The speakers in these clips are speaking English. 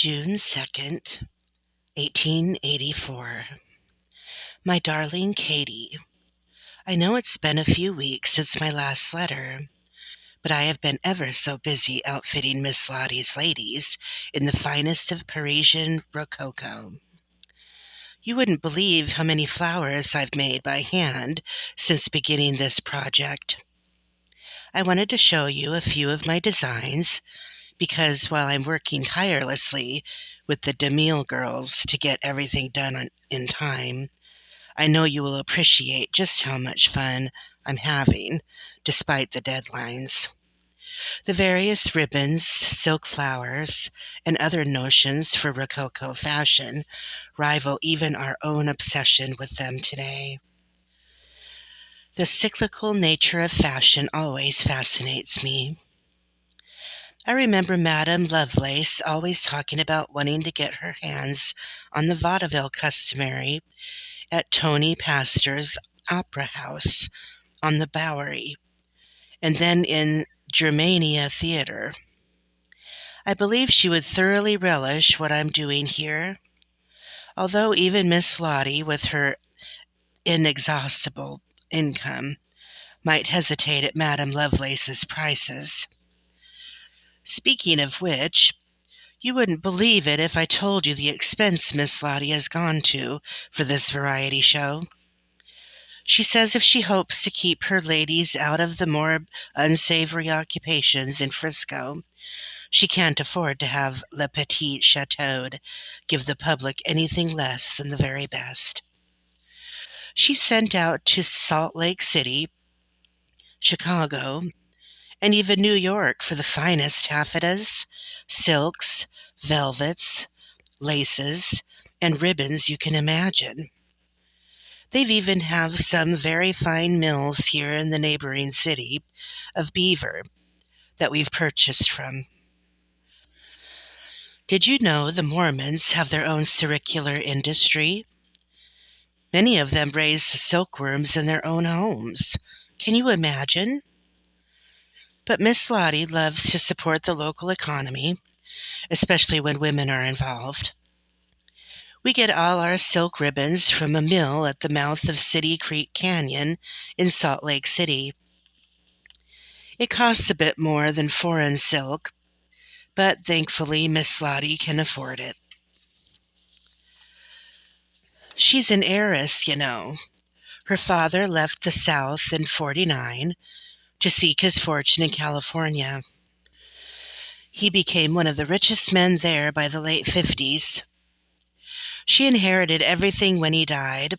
June 2nd, 1884. My darling Katie, I know it's been a few weeks since my last letter, but I have been ever so busy outfitting Miss Lottie's ladies in the finest of Parisian rococo. You wouldn't believe how many flowers I've made by hand since beginning this project. I wanted to show you a few of my designs because while I'm working tirelessly with the DeMille girls to get everything done in time, I know you will appreciate just how much fun I'm having despite the deadlines. The various ribbons, silk flowers, and other notions for Rococo fashion rival even our own obsession with them today. The cyclical nature of fashion always fascinates me. I remember Madame Lovelace always talking about wanting to get her hands on the vaudeville customary at Tony Pastor's Opera House on the Bowery, and then in Germania Theatre. I believe she would thoroughly relish what I'm doing here, although even Miss Lottie, with her inexhaustible income, might hesitate at Madame Lovelace's prices. Speaking of which, you wouldn't believe it if I told you the expense Miss Lottie has gone to for this variety show. She says if she hopes to keep her ladies out of the more unsavory occupations in Frisco, she can't afford to have Le Petit Chateau give the public anything less than the very best. She sent out to Salt Lake City, Chicago, and even New York for the finest taffetas, silks, velvets, laces, and ribbons you can imagine. They've even have some very fine mills here in the neighboring city of Beaver that we've purchased from. Did you know the Mormons have their own sericular industry? Many of them raise the silkworms in their own homes. Can you imagine? But Miss Lottie loves to support the local economy, especially when women are involved. We get all our silk ribbons from a mill at the mouth of City Creek Canyon in Salt Lake City. It costs a bit more than foreign silk, but thankfully Miss Lottie can afford it. She's an heiress, you know. Her father left the South in '49 to seek his fortune in California. He became one of the richest men there by the late '50s. She inherited everything when he died.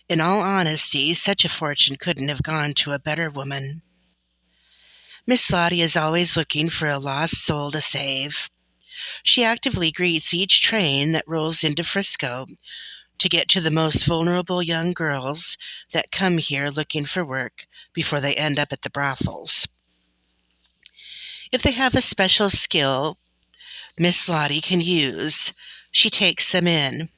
In all honesty, such a fortune couldn't have gone to a better woman. Miss Lottie is always looking for a lost soul to save. She actively greets each train that rolls into Frisco to get to the most vulnerable young girls that come here looking for work before they end up at the brothels. If they have a special skill Miss Lottie can use, she takes them in.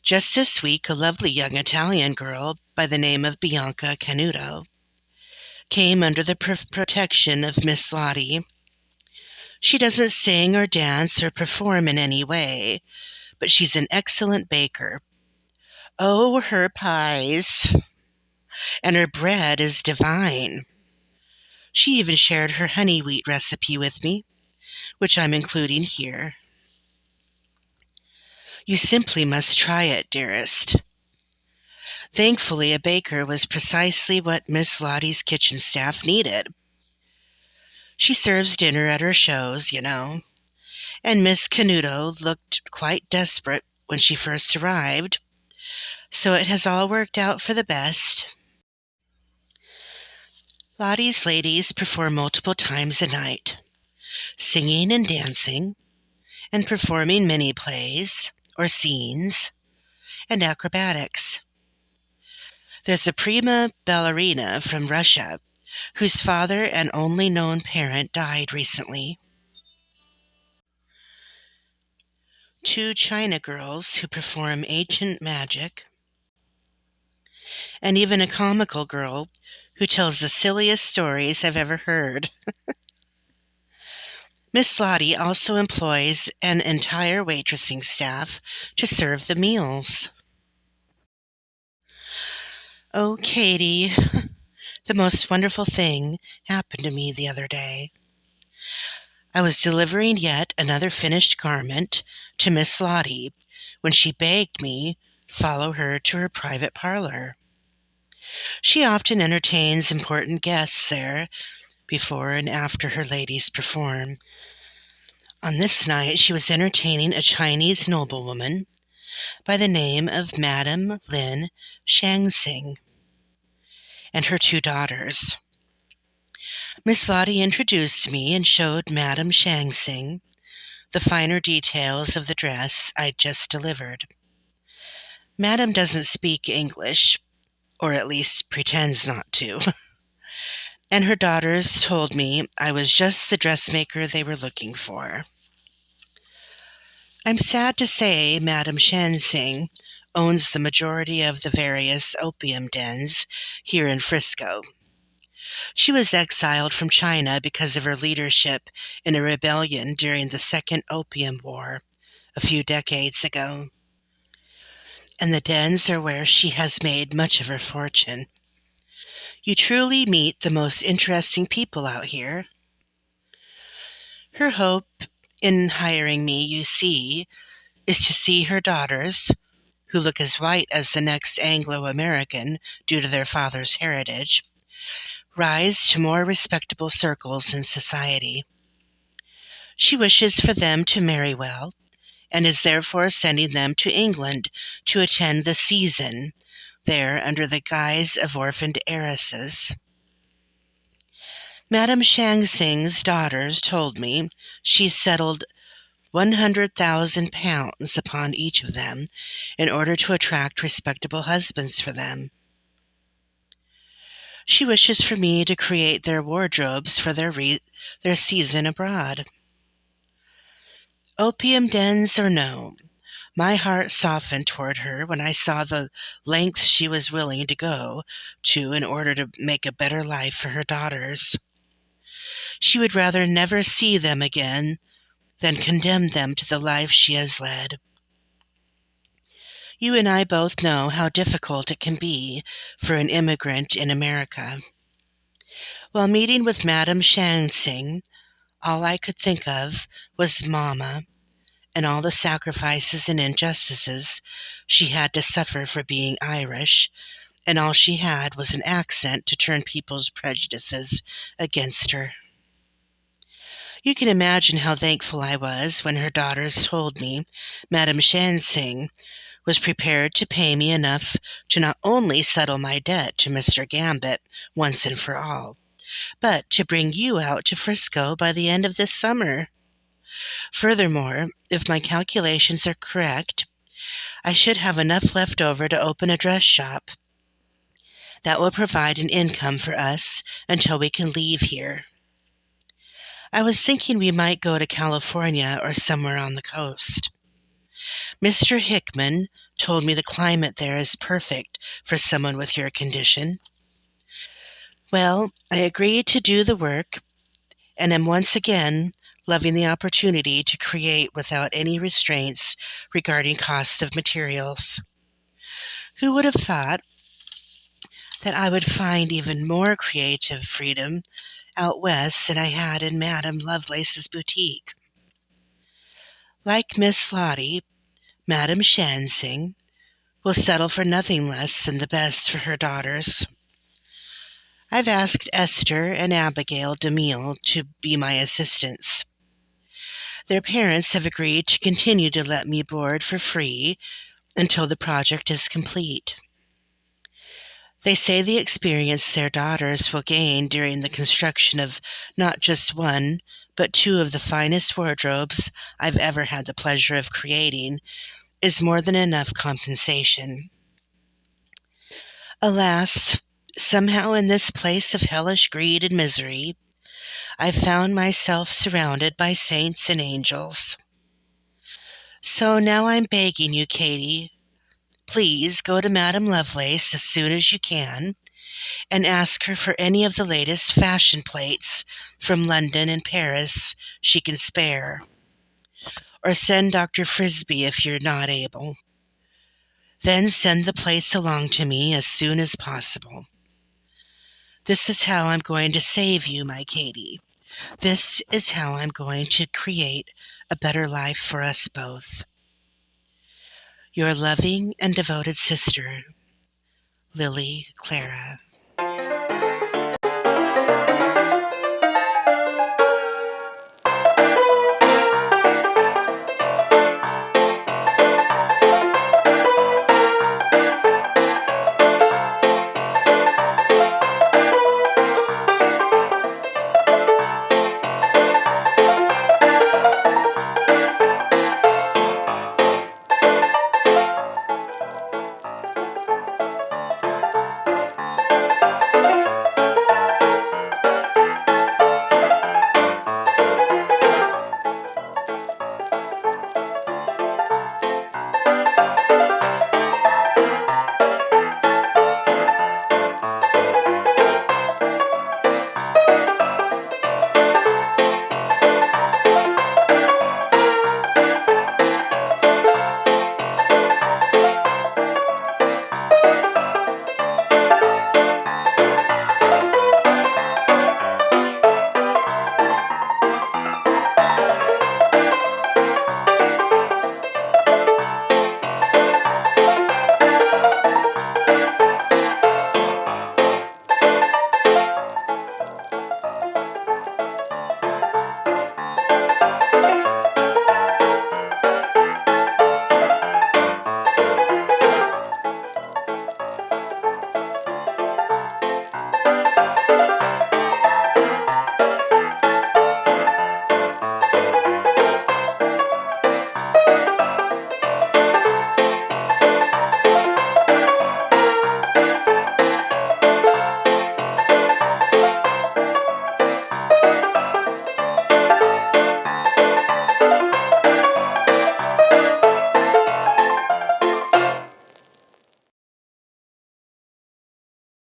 Just this week, a lovely young Italian girl by the name of Bianca Canuto came under the protection of Miss Lottie. She doesn't sing or dance or perform in any way, but she's an excellent baker. Oh, her pies! And her bread is divine. She even shared her honey wheat recipe with me, which I'm including here. You simply must try it, dearest. Thankfully, a baker was precisely what Miss Lottie's kitchen staff needed. She serves dinner at her shows, you know, and Miss Canuto looked quite desperate when she first arrived, so it has all worked out for the best. Lottie's ladies perform multiple times a night, singing and dancing, and performing mini plays or scenes and acrobatics. There's a prima ballerina from Russia whose father and only known parent died recently. 2 China girls who perform ancient magic, and even a comical girl who tells the silliest stories I've ever heard. Miss Lottie also employs an entire waitressing staff to serve the meals. Oh, Katie, the most wonderful thing happened to me the other day. I was delivering yet another finished garment to Miss Lottie when she begged me follow her to her private parlor. She often entertains important guests there before and after her ladies perform. On this night she was entertaining a Chinese noblewoman by the name of Madame Lin Shangsing and her two daughters. Miss Lottie introduced me and showed Madame Shangsing the finer details of the dress I'd just delivered. Madame doesn't speak English, or at least pretends not to, and her daughters told me I was just the dressmaker they were looking for. I'm sad to say Madame Shansing owns the majority of the various opium dens here in Frisco. She was exiled from China because of her leadership in a rebellion during the Second Opium War a few decades ago. And the dens are where she has made much of her fortune. You truly meet the most interesting people out here. Her hope in hiring me, you see, is to see her daughters, who look as white as the next Anglo-American due to their father's heritage, rise to more respectable circles in society. She wishes for them to marry well, and is therefore sending them to England to attend the season there under the guise of orphaned heiresses. Madame Shangsing's daughters told me she's settled £100,000 upon each of them in order to attract respectable husbands for them. She wishes for me to create their wardrobes for their season abroad. Opium dens or no, my heart softened toward her when I saw the lengths she was willing to go to in order to make a better life for her daughters. She would rather never see them again than condemn them to the life she has led. You and I both know how difficult it can be for an immigrant in America. While meeting with Madame Shansing, all I could think of was Mama and all the sacrifices and injustices she had to suffer for being Irish, and all she had was an accent to turn people's prejudices against her. You can imagine how thankful I was when her daughters told me Madame Shansing was prepared to pay me enough to not only settle my debt to Mr. Gambit once and for all, but to bring you out to Frisco by the end of this summer. Furthermore, if my calculations are correct, I should have enough left over to open a dress shop that will provide an income for us until we can leave here. I was thinking we might go to California or somewhere on the coast. Mr. Hickman told me the climate there is perfect for someone with your condition. Well, I agreed to do the work and am once again loving the opportunity to create without any restraints regarding costs of materials. Who would have thought that I would find even more creative freedom out west than I had in Madame Lovelace's boutique? Like Miss Lottie, Madame Shansing will settle for nothing less than the best for her daughters. I've asked Esther and Abigail DeMille to be my assistants. Their parents have agreed to continue to let me board for free until the project is complete. They say the experience their daughters will gain during the construction of not just one, but two of the finest wardrobes I've ever had the pleasure of creating is more than enough compensation. Alas, somehow in this place of hellish greed and misery, I've found myself surrounded by saints and angels. So now I'm begging you, Katie, please go to Madame Lovelace as soon as you can and ask her for any of the latest fashion plates from London and Paris she can spare. Or send Dr. Frisbee if you're not able. Then send the plates along to me as soon as possible. This is how I'm going to save you, my Katie. This is how I'm going to create a better life for us both. Your loving and devoted sister, Lily Clara.